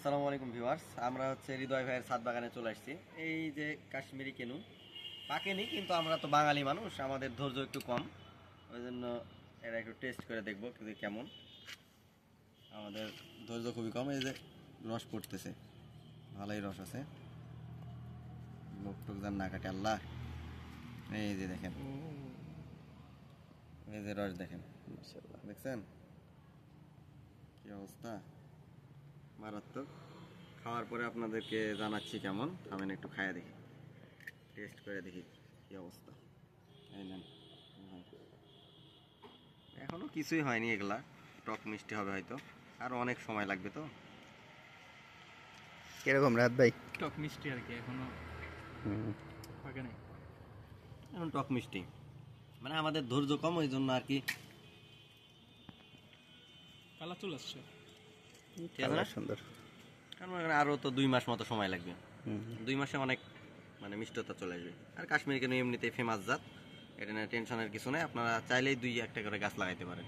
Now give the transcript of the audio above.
আসসালামু আলাইকুম ভিউয়ার্স, আমরা হচ্ছে হৃদয় ভাইয়ের ছাদ বাগানে চলে আসছি। এই যে কাশ্মীরি কেনু পাকেনি, কিন্তু আমরা তো বাঙালি মানুষ, আমাদের ধৈর্য একটু কম, ওই জন্য এটা একটু টেস্ট করে দেখবো যে কেমন। আমাদের ধৈর্য খুবই কম। এই যে রস পড়তেছে, ভালোই রস আছে, লোক টোক যান না কাটে আল্লাহ। এই যে দেখেন, এই যে রস দেখেন, দেখছেন কি অবস্থা, মারাত্মক। খাওয়ার পরে আপনাদেরকে জানাচ্ছি কেমন, আমি একটু খাইয়ে দেখি, টেস্ট করে দেখি কি অবস্থা। এই নেন, এখনো কিছুই হয়নি, এগুলা টক মিষ্টি হবে হয়তো, আরো অনেক সময় লাগবে। তো কিরকম রাত ভাই? টক মিষ্টি আর কি, এখনো পাকে নাই। এখন টক মিষ্টি, মানে আমাদের ধৈর্য কম, ওই জন্য আর কি। কালার চলে আসছে, ঠিক আছে না? সুন্দর। কারণ আরো তো 2 মাস মতো সময় লাগবে। 2 মাসে অনেক মানে মিষ্টতা চলে আসবে। আর কাশ্মীরি কেন এমনিতেই ফেমাস জাত, এটা নিয়ে টেনশনের কিছু নেই। আপনারা চাইলেই 2-1টা করে গাছ লাগাইতে পারেন।